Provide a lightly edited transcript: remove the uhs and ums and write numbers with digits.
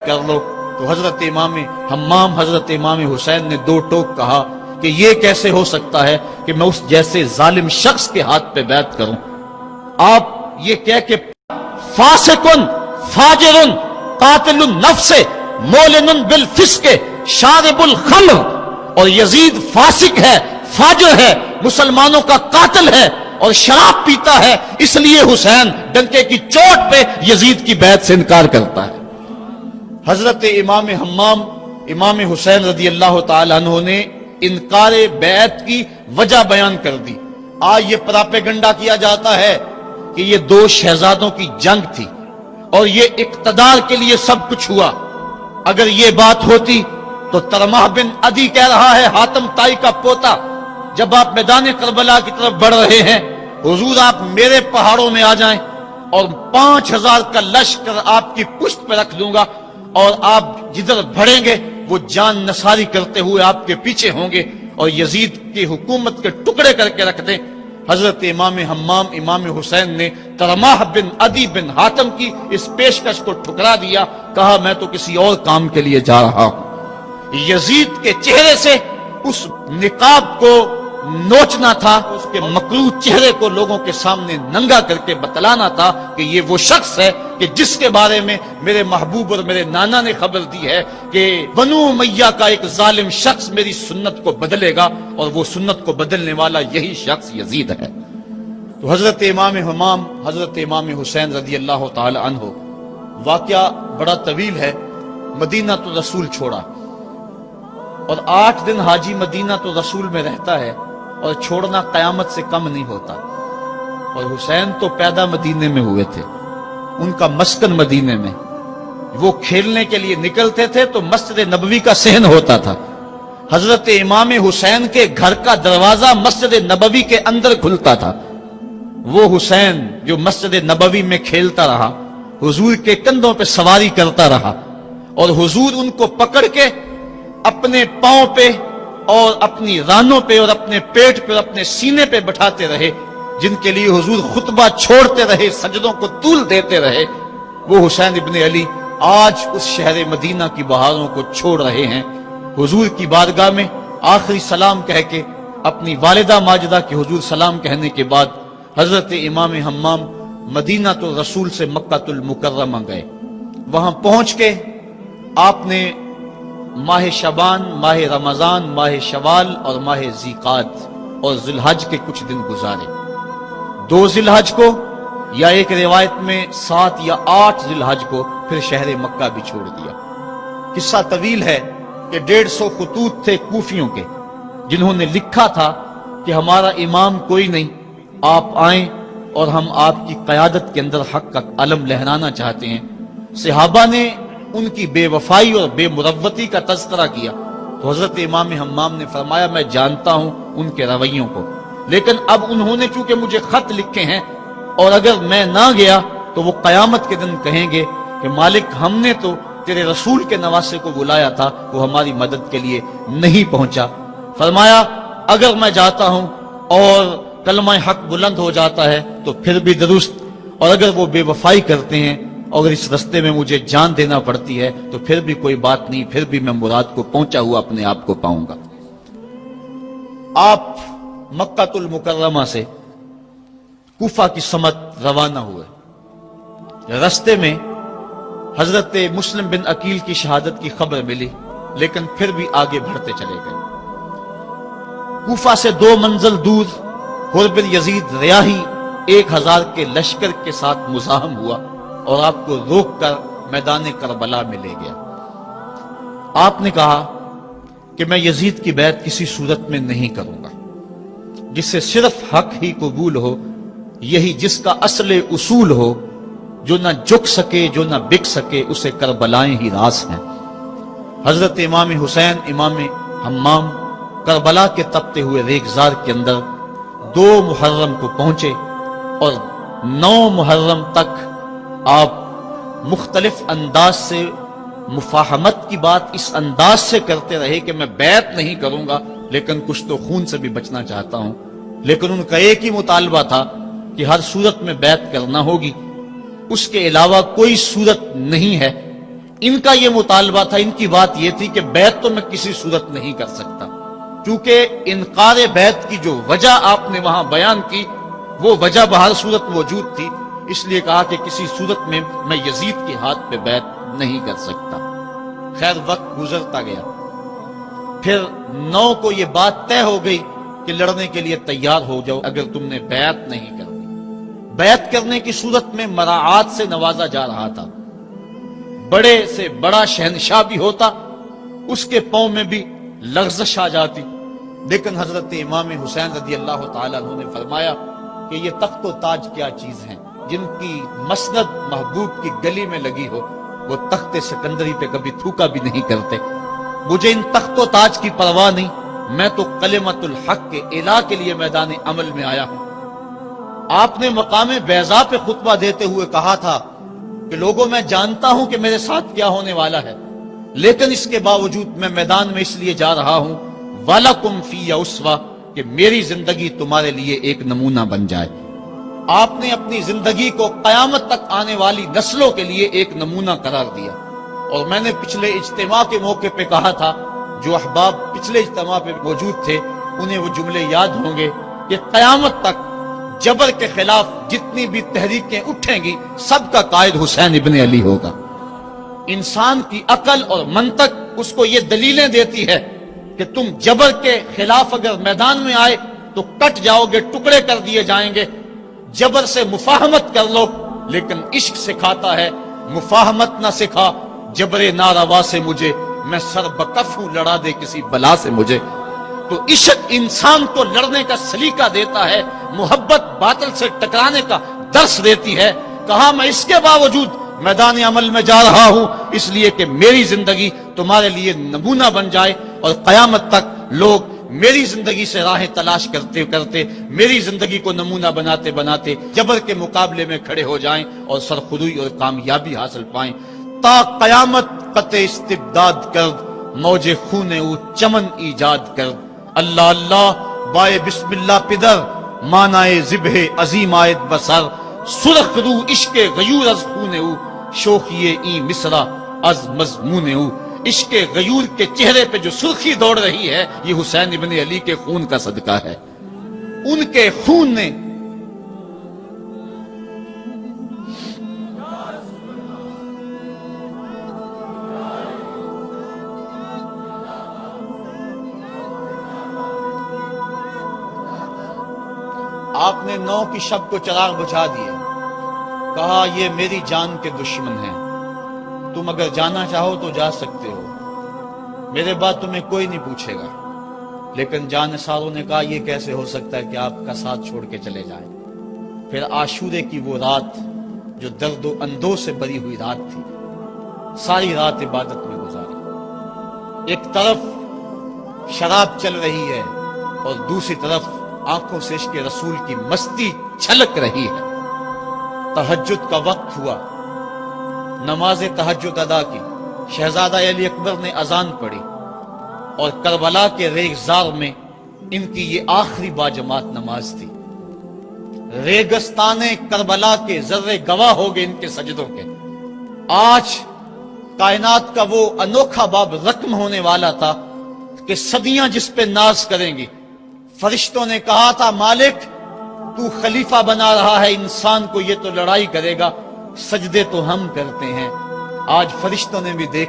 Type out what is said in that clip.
کر لو تو حضرت امام حمام حضرت امام حسین نے دو ٹوک کہا کہ یہ کیسے ہو سکتا ہے کہ میں اس جیسے ظالم شخص کے ہاتھ پہ بیعت کروں. آپ یہ کہہ کہ فاسقن فاجرن قاتل النفس مولن بالفسق شارب الخمر، اور یزید فاسق ہے، فاجر ہے، مسلمانوں کا قاتل ہے اور شراب پیتا ہے، اس لیے حسین ڈنکے کی چوٹ پہ یزید کی بیعت سے انکار کرتا ہے. حضرت امام حمام امام حسین رضی اللہ تعالیٰ عنہ نے انکار بیعت کی وجہ بیان کر دی. آج یہ پراپیگنڈا کیا جاتا ہے کہ یہ دو شہزادوں کی جنگ تھی اور یہ اقتدار کے لیے سب کچھ ہوا. اگر یہ بات ہوتی تو ترمح بن عدی کہہ رہا ہے، حاتم طائی کا پوتا، جب آپ میدان کربلا کی طرف بڑھ رہے ہیں، حضور آپ میرے پہاڑوں میں آ جائیں اور 5000 کا لشکر آپ کی پشت پہ رکھ دوں گا اور آپ جدھر بڑھیں گے وہ جان نثاری کرتے ہوئے آپ کے پیچھے ہوں گے اور یزید کی حکومت کے ٹکڑے کر کے رکھ دیں. حضرت امام حمام امام حسین نے ترمح بن عدی بن حاتم کی اس پیشکش کو ٹھکرا دیا، کہا میں تو کسی اور کام کے لیے جا رہا ہوں. یزید کے چہرے سے اس نقاب کو نوچنا تھا، اس کے مکروہ چہرے کو لوگوں کے سامنے ننگا کر کے بتلانا تھا کہ یہ وہ شخص ہے کہ جس کے بارے میں میرے محبوب اور میرے نانا نے خبر دی ہے کہ بنو امیہ کا ایک ظالم شخص میری سنت کو بدلے گا اور وہ سنت کو بدلنے والا یہی شخص یزید ہے. تو حضرت امام حمام حضرت امام حسین رضی اللہ تعالی عنہ، واقعہ بڑا طویل ہے. مدینہ تو رسول چھوڑا اور 8 دن حاجی مدینہ تو رسول میں رہتا ہے اور چھوڑنا قیامت سے کم نہیں ہوتا. اور حسین تو پیدا مدینے میں ہوئے تھے، ان کا مسکن مدینے میں، وہ کھیلنے کے لیے نکلتے تھے تو مسجد نبوی کا صحن ہوتا تھا. حضرت امام حسین کے گھر کا دروازہ مسجد نبوی کے اندر کھلتا تھا. وہ حسین جو مسجد نبوی میں کھیلتا رہا، حضور کے کندھوں پہ سواری کرتا رہا اور حضور ان کو پکڑ کے اپنے پاؤں پہ اور اپنی رانوں پہ اور اپنے پیٹ پہ اور اپنے سینے پہ بٹھاتے رہے، جن کے لیے حضور خطبہ چھوڑتے رہے، سجدوں کو طول دیتے رہے. وہ حسین ابن علی آج اس شہر مدینہ کی بہاروں کو چھوڑ رہے ہیں. حضور کی بارگاہ میں آخری سلام کہہ کے اپنی والدہ ماجدہ کے حضور سلام کہنے کے بعد حضرت امام حمام مدینہ تو رسول سے مکہ المکرمہ گئے. وہاں پہنچ کے آپ نے ماہ شعبان، ماہ رمضان، ماہ شوال اور ماہ ذیقعد اور ذی الحج کے کچھ دن گزارے. 2 ذی الحج کو یا ایک روایت میں 7 یا 8 ذی الحج کو پھر شہر مکہ بھی چھوڑ دیا. قصہ طویل ہے کہ 150 خطوط تھے کوفیوں کے جنہوں نے لکھا تھا کہ ہمارا امام کوئی نہیں، آپ آئیں اور ہم آپ کی قیادت کے اندر حق کا علم لہرانا چاہتے ہیں. صحابہ نے ان کی بے وفائی اور بے مروتی کا تذکرہ کیا تو حضرت امام حمام نے فرمایا میں جانتا ہوں ان کے رویوں کو، لیکن اب انہوں نے چونکہ مجھے خط لکھے ہیں اور اگر میں نہ گیا تو وہ قیامت کے دن کہیں گے کہ مالک ہم نے تو تیرے رسول کے نواسے کو بلایا تھا، وہ ہماری مدد کے لیے نہیں پہنچا. فرمایا اگر میں جاتا ہوں اور کلمہ حق بلند ہو جاتا ہے تو پھر بھی درست، اور اگر وہ بے وفائی کرتے ہیں اور اگر اس رستے میں مجھے جان دینا پڑتی ہے تو پھر بھی کوئی بات نہیں، پھر بھی میں مراد کو پہنچا ہوا اپنے آپ کو پاؤں گا. آپ مکہ المکرمہ سے کوفہ کی سمت روانہ ہوئے. رستے میں حضرت مسلم بن عقیل کی شہادت کی خبر ملی، لیکن پھر بھی آگے بڑھتے چلے گئے. کوفہ سے 2 منزل دور حر بن یزید ریاحی 1000 کے لشکر کے ساتھ مزاحم ہوا اور آپ کو روک کر میدان کربلا میں لے گیا. آپ نے کہا کہ میں یزید کی بیعت کسی صورت میں نہیں کروں گا. جس سے صرف حق ہی قبول ہو، یہی جس کا اصل اصول ہو، جو نہ جھک سکے جو نہ بک سکے، اسے کربلائیں ہی راس ہیں. حضرت امام حسین امام حمام کربلا کے تپتے ہوئے ریگزار کے اندر 2 محرم کو پہنچے اور 9 محرم تک آپ مختلف انداز سے مفاہمت کی بات اس انداز سے کرتے رہے کہ میں بیعت نہیں کروں گا لیکن کچھ تو خون سے بھی بچنا چاہتا ہوں. لیکن ان کا ایک ہی مطالبہ تھا کہ ہر صورت میں بیعت کرنا ہوگی، اس کے علاوہ کوئی صورت نہیں ہے ان کا یہ مطالبہ تھا، ان کی بات یہ تھی کہ بیعت تو میں کسی صورت نہیں کر سکتا، چونکہ انکار بیعت کی جو وجہ آپ نے وہاں بیان کی وہ وجہ بہر صورت موجود تھی، اس لیے کہا کہ کسی صورت میں میں یزید کے ہاتھ پہ بیعت نہیں کر سکتا۔ خیر وقت گزرتا گیا، پھر 9 کو یہ بات طے ہو گئی کہ لڑنے کے لیے تیار ہو جاؤ اگر تم نے بیعت نہیں کرنی۔ بیعت کرنے کی صورت میں مراعات سے نوازا جا رہا تھا، بڑے سے بڑا شہنشاہ بھی ہوتا اس کے پاؤں میں بھی لغزش آ جاتی، لیکن حضرت امام حسین رضی اللہ تعالیٰ عنہ نے فرمایا کہ یہ تخت و تاج کیا چیز ہیں، جن کی مسند محبوب کی گلی میں لگی ہو وہ تخت سکندری پہ کبھی تھوکا بھی نہیں کرتے، مجھے ان تخت و تاج کی پرواہ نہیں، میں تو کلمت الحق کے اعلیٰ کے لیے میدان عمل میں آیا ہوں۔ آپ نے مقام بیضا پہ خطبہ دیتے ہوئے کہا تھا کہ لوگوں میں جانتا ہوں کہ میرے ساتھ کیا ہونے والا ہے، لیکن اس کے باوجود میں میدان میں اس لیے جا رہا ہوں وَلَكُمْ فِيَّ أُسْوَةٌ کہ میری زندگی تمہارے لیے ایک نمونہ بن جائے۔ آپ نے اپنی زندگی کو قیامت تک آنے والی نسلوں کے لیے ایک نمونہ قرار دیا، اور میں نے پچھلے اجتماع کے موقع پہ کہا تھا، جو احباب پچھلے اجتماع پہ موجود تھے انہیں وہ جملے یاد ہوں گے کہ قیامت تک جبر کے خلاف جتنی بھی تحریکیں اٹھیں گی سب کا قائد حسین ابن علی ہوگا۔ انسان کی عقل اور منطق اس کو یہ دلیلیں دیتی ہے کہ تم جبر کے خلاف اگر میدان میں آئے تو کٹ جاؤ گے، ٹکڑے کر دیے جائیں گے، جبر سے مفاہمت کر لو، لیکن عشق سکھاتا ہے مفاہمت نہ سکھا، جبر ناروا سے مجھے، میں سر بکف ہوں لڑا دے کسی بلا سے مجھے۔ تو عشق انسان کو لڑنے کا سلیقہ دیتا ہے، محبت باطل سے ٹکرانے کا درس دیتی ہے۔ کہا میں اس کے باوجود میدان عمل میں جا رہا ہوں اس لیے کہ میری زندگی تمہارے لیے نمونہ بن جائے، اور قیامت تک لوگ میری زندگی سے راہیں تلاش کرتے کرتے میری زندگی کو نمونہ بناتے بناتے جبر کے مقابلے میں کھڑے ہو جائیں اور سرخروئی اور کامیابی حاصل پائیں۔ تا قیامت قطع استبداد کرد، موج خون او چمن ایجاد کرد، اللہ اللہ بائے بسم اللہ پدر، مانائے ذبح عظیم آیت بسر، سرخ رو عشق غیور از خون او، شوخی این مصرع از مضمون او۔ عشق غیور کے چہرے پہ جو سرخی دوڑ رہی ہے یہ حسین ابن علی کے خون کا صدقہ ہے۔ ان کے خون نے آپ نے 9 کی شب کو چراغ بجھا دیے، کہا یہ میری جان کے دشمن ہیں، تم اگر جانا چاہو تو جا سکتے ہو، میرے بعد تمہیں کوئی نہیں پوچھے گا۔ لیکن جانثاروں نے کہا یہ کیسے ہو سکتا ہے کہ آپ کا ساتھ چھوڑ کے چلے جائیں۔ پھر عاشورے کی وہ رات جو درد و اندوہ سے بری ہوئی رات تھی، ساری رات عبادت میں گزاری۔ ایک طرف شراب چل رہی ہے اور دوسری طرف آنکھوں سے عشق رسول کی مستی چھلک رہی ہے۔ تہجد کا وقت ہوا، نماز تہجد ادا کی، شہزادہ علی اکبر نے اذان پڑھی، اور کربلا کے ریگزار میں ان کی یہ آخری باجماعت نماز تھی۔ ریگستان کربلا کے ذرے گواہ ہو گئے ان کے سجدوں کے۔ آج کائنات کا وہ انوکھا باب رقم ہونے والا تھا کہ صدیاں جس پہ ناز کریں گی۔ فرشتوں نے کہا تھا مالک تو خلیفہ بنا رہا ہے انسان کو، یہ تو لڑائی کرے گا، سجدے تو ہم کرتے ہیں۔ آج فرشتوں نے بھی دیکھ